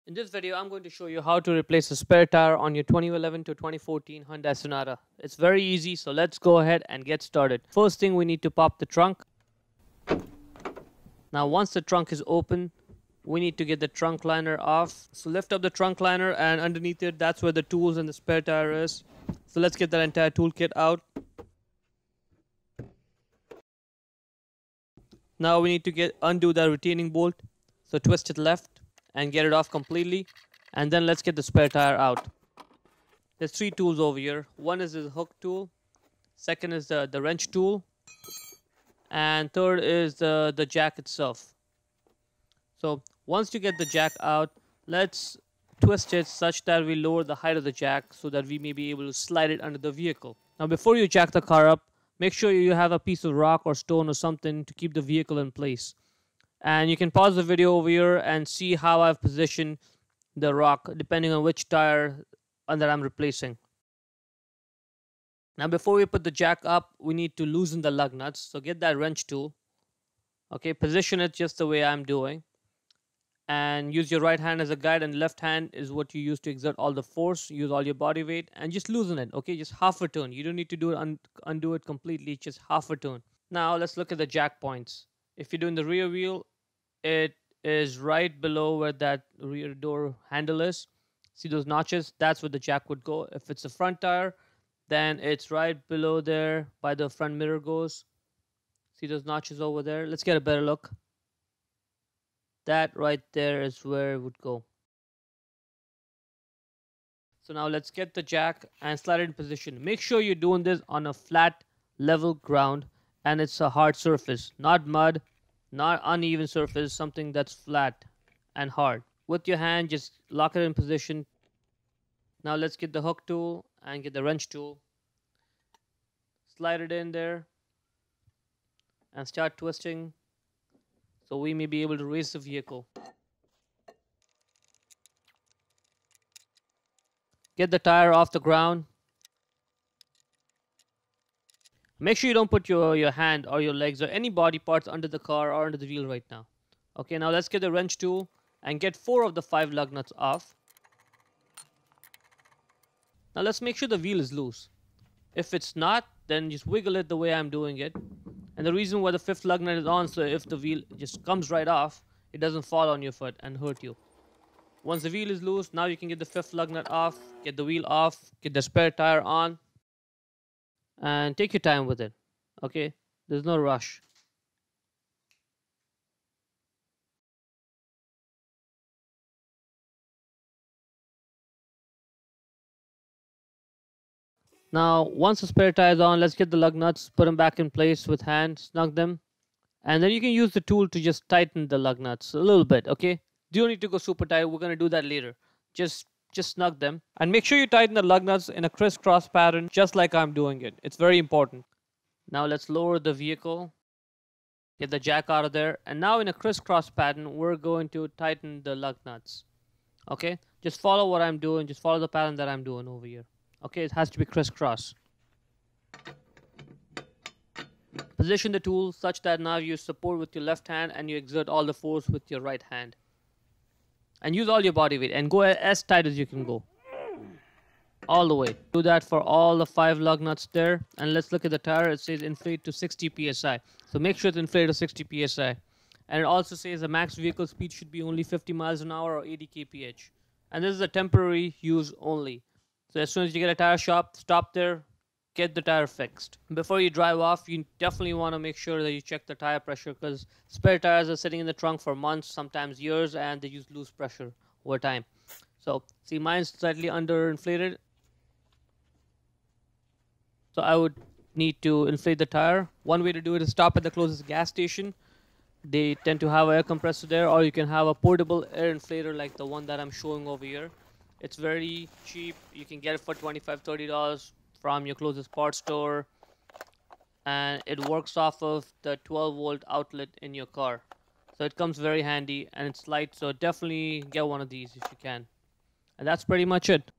In this video, I'm going to show you how to replace a spare tire on your 2011 to 2014 Hyundai Sonata. It's very easy, so let's go ahead and get started. First thing, we need to pop the trunk. Now, once the trunk is open, we need to get the trunk liner off. So lift up the trunk liner, and underneath it, that's where the tools and the spare tire is. So let's get that entire toolkit out. Now we need to undo that retaining bolt. So twist it left and get it off completely, and then let's get the spare tire out. There's three tools over here. One is the hook tool, second is the wrench tool, and third is the jack itself. So once you get the jack out, let's twist it such that we lower the height of the jack so that we may be able to slide it under the vehicle. Now before you jack the car up, make sure you have a piece of rock or stone or something to keep the vehicle in place. And you can pause the video over here and see how I've positioned the rock depending on which tire that I'm replacing. Now before we put the jack up, we need to loosen the lug nuts. So get that wrench tool. Okay, position it just the way I'm doing. And use your right hand as a guide, and left hand is what you use to exert all the force. Use all your body weight and just loosen it. Okay, just half a turn. You don't need to do it undo it completely, just half a turn. Now let's look at the jack points. If you're doing the rear wheel, it is right below where that rear door handle is. See those notches? That's where the jack would go. If it's a front tire, then it's right below there by the front mirror goes. See those notches over there? Let's get a better look. That right there is where it would go. So now let's get the jack and slide it in position. Make sure you're doing this on a flat, level ground, and it's a hard surface, not mud, not uneven surface, something that's flat and hard. With your hand, just lock it in position. Now let's get the hook tool and get the wrench tool. Slide it in there and start twisting so we may be able to raise the vehicle. Get the tire off the ground. Make sure you don't put your hand or your legs or any body parts under the car or under the wheel right now. Okay, now let's get the wrench tool and get 4 of the 5 lug nuts off. Now let's make sure the wheel is loose. If it's not, then just wiggle it the way I'm doing it. And the reason why the 5th lug nut is on, so if the wheel just comes right off, it doesn't fall on your foot and hurt you. Once the wheel is loose, now you can get the 5th lug nut off, get the wheel off, get the spare tire on. And take your time with it. Okay, there's no rush. Now once the spare tire is on, let's get the lug nuts, put them back in place with hand, snug them, and then you can use the tool to just tighten the lug nuts a little bit. Okay, you don't need to go super tight, we're going to do that later. Just snug them, and make sure you tighten the lug nuts in a crisscross pattern just like I'm doing it. It's very important. Now let's lower the vehicle, get the jack out of there, and now in a crisscross pattern we're going to tighten the lug nuts. Okay, just follow what I'm doing, just follow the pattern that I'm doing over here. Okay, it has to be crisscross. Position the tool such that now you support with your left hand and you exert all the force with your right hand. And use all your body weight and go as tight as you can go. All the way. Do that for all the 5 lug nuts there. And let's look at the tire. It says inflate to 60 psi. So make sure it's inflated to 60 psi. And it also says the max vehicle speed should be only 50 miles an hour or 80 kph. And this is a temporary use only. So as soon as you get a tire shop, stop there, get the tire fixed. Before you drive off, you definitely want to make sure that you check the tire pressure, because spare tires are sitting in the trunk for months, sometimes years, and they use loose pressure over time. So see, mine's slightly underinflated. So I would need to inflate the tire. One way to do it is stop at the closest gas station. They tend to have an air compressor there, or you can have a portable air inflator like the one that I'm showing over here. It's very cheap. You can get it for $25–30 from your closest parts store, and it works off of the 12-volt outlet in your car. So it comes very handy, and it's light, so definitely get one of these if you can. And that's pretty much it.